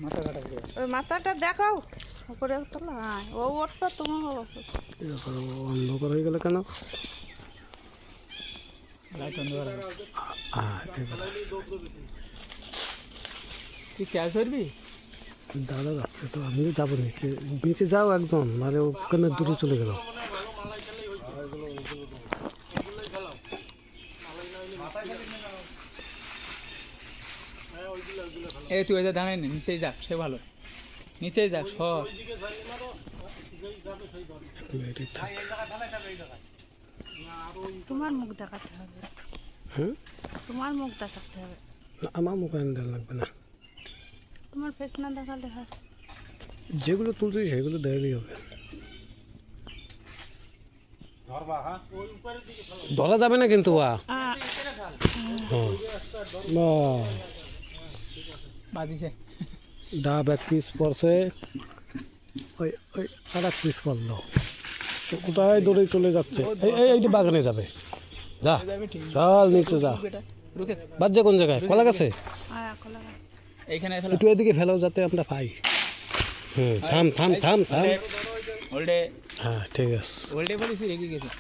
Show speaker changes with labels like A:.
A: মাথা কাটা পড়ে
B: ওই মাথাটা দেখাও উপরে তোলা ও ওঠবা তোমার
C: অন্ধকার হয়ে গেল কেন?
A: লাইট অন্ধকার
C: এবার
A: তুই ক্যাচ ধরবি?
C: দাদা যাচ্ছে তো আমিও যাবো নিচে। নিচে যাও একদম, মানে ওখানে দূরে চলে গেল।
A: এ তুই ওই যে দাঁড়াই না, নিচেই যাক, সে ভালো। নিচেই যাক সব।
B: তোমার মুখ দেখাতে হবে।
C: হ্যাঁ,
B: তোমার মুখ দেখাতে হবে,
C: আমার মুখ আনতে লাগবে না।
B: তোমার ফেস না দেখালে হয়।
C: যেগুলো তুলছি সেগুলো দেখালেই হবে। ধরা যাবে না কিন্তু
A: বাদিছে
C: ডাব এক পিস পড়ছে, ওই ওই আর এক পিস পড়লো। কোথায় দৌড়ে চলে যাচ্ছে? এই বাগানে যাবে, যা চল নিচে যা। বাচ্চা কোন জায়গায়? কলা গাছে।
A: এইখানে
C: একটু এদিকে ফেলো যাতে আমরা পাই। থাম থাম থাম থাম।
A: ওল্ডে
C: হ্যাঁ ঠিক আছে।
A: ওল্ডে বলেছি রেগে গেছে।